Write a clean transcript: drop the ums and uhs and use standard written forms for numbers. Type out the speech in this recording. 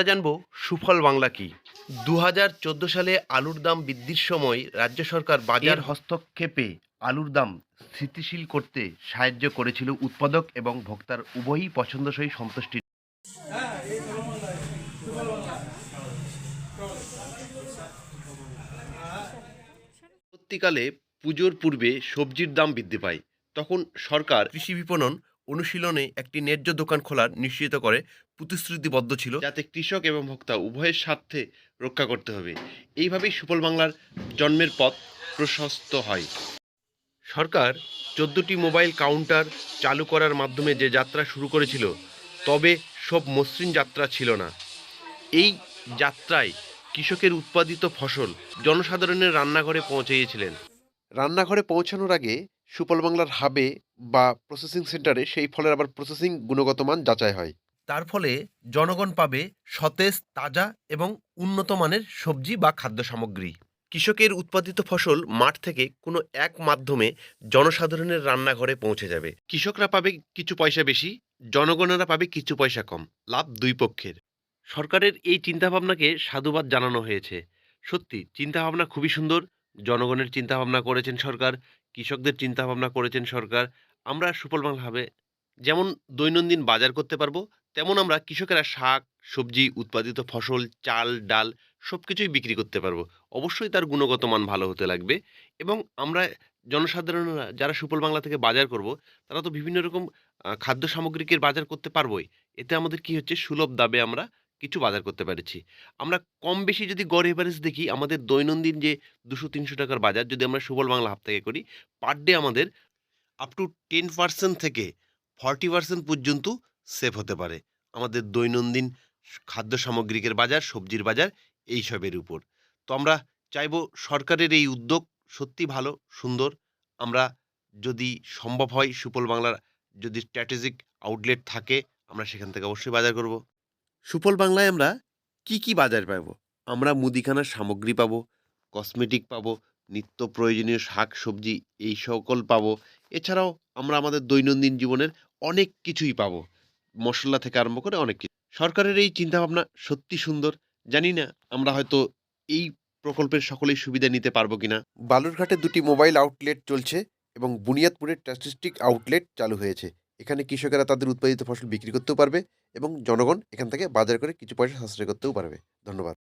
আমরা জানব সুফল বাংলা কি। 2014 সালে আলুর দাম বৃদ্ধির সময় রাজ্য সরকার বাজার হস্তক্ষেপে আলুর দাম স্থিতিশীল করতে সাহায্য করেছিল উৎপাদক এবং ভোক্তার উভয়ই পছন্দসই সন্তুষ্টি। পরবর্তীকালে পুজোর পূর্বে সবজির দাম বৃদ্ধি পায়। তখন সরকার কৃষি বিপণন অনুশীলনে একটি ন্যায্য দোকান খোলার নিশ্চিত করে প্রতিশ্রুতিবদ্ধ ছিল, যাতে কৃষক এবং ভোক্তা উভয়ের স্বার্থে রক্ষা করতে হবে। এইভাবেই সুফল বাংলার জন্মের পথ প্রশস্ত হয়। সরকার 14টি মোবাইল কাউন্টার চালু করার মাধ্যমে যে যাত্রা শুরু করেছিল, তবে সব মসৃণ যাত্রা ছিল না। এই যাত্রায় কৃষকের উৎপাদিত ফসল জনসাধারণের রান্নাঘরে পৌঁছেছিলেন। রান্নাঘরে পৌঁছানোর আগে সুফল বাংলার হাবে বা প্রসেসিং সেন্টারে সেই ফলের আবার প্রসেসিং গুণগত মান যাচাই হয়। তার ফলে জনগণ পাবে সতেজ, তাজা এবং উন্নত মানের সবজি বা খাদ্য সামগ্রী। কৃষকের উৎপাদিত ফসল মাঠ থেকে কোনো এক মাধ্যমে জনসাধারণের রান্নাঘরে পৌঁছে যাবে। কৃষকরা পাবে কিছু পয়সা বেশি, জনগণেরা পাবে কিছু পয়সা কম। লাভ দুই পক্ষের। সরকারের এই চিন্তাভাবনাকে সাধুবাদ জানানো হয়েছে। সত্যি চিন্তাভাবনা খুবই সুন্দর। জনগণের চিন্তাভাবনা করেছেন সরকার, কৃষকদের চিন্তাভাবনা করেছেন সরকার। আমরা সুফল বাংলা ভাবে যেমন দৈনন্দিন বাজার করতে পারবো, তেমন আমরা কৃষকেরা শাক, সবজি, উৎপাদিত ফসল, চাল, ডাল সব কিছুই বিক্রি করতে পারবো। অবশ্যই তার গুণগত মান ভালো হতে লাগবে এবং আমরা জনসাধারণরা যারা সুফল বাংলা থেকে বাজার করব, তারা তো বিভিন্ন রকম খাদ্য সামগ্রিকের বাজার করতে পারবোই। এতে আমাদের কি হচ্ছে, সুলভ দামে আমরা কিছু বাজার করতে পেরেছি। আমরা কম বেশি যদি গড় এভারেজ দেখি, আমাদের দৈনন্দিন যে 200-300 টাকার বাজার যদি আমরা সুফল বাংলা হাব থেকে করি, পার ডে আমাদের আপ টু 10% থেকে 40% পর্যন্ত সেভ হতে পারে আমাদের দৈনন্দিন খাদ্য সামগ্রিকের বাজার, সবজির বাজার এইসবের উপর। তো আমরা চাইবো সরকারের এই উদ্যোগ সত্যি ভালো, সুন্দর। আমরা যদি সম্ভব হয় সুফল বাংলার যদি স্ট্র্যাটেজিক আউটলেট থাকে, আমরা সেখান থেকে অবশ্যই বাজার করব। সুফল বাংলায় আমরা কি কি বাজার পাবো? আমরা মুদিখানার সামগ্রী পাবো, কসমেটিক পাবো, নিত্য প্রয়োজনীয় শাক সবজি এই সকল পাবো। এছাড়াও আমরা আমাদের দৈনন্দিন জীবনের অনেক কিছুই পাবো, মশলা থেকে আরম্ভ করে অনেক কিছু। সরকারের এই চিন্তাভাবনা সত্যি সুন্দর। জানি না আমরা হয়তো এই প্রকল্পের সকলেই সুবিধা নিতে পারবো কিনা। বালুরঘাটে 2টি মোবাইল আউটলেট চলছে এবং বুনিয়াদপুরে স্ট্যাটিস্টিক আউটলেট চালু হয়েছে। এখানে কৃষকেরা তাদের উৎপাদিত ফসল বিক্রি করতেও পারবে এবং জনগণ এখান থেকে বাজার করে কিছু পয়সা সাশ্রয় করতেও পারবে। ধন্যবাদ।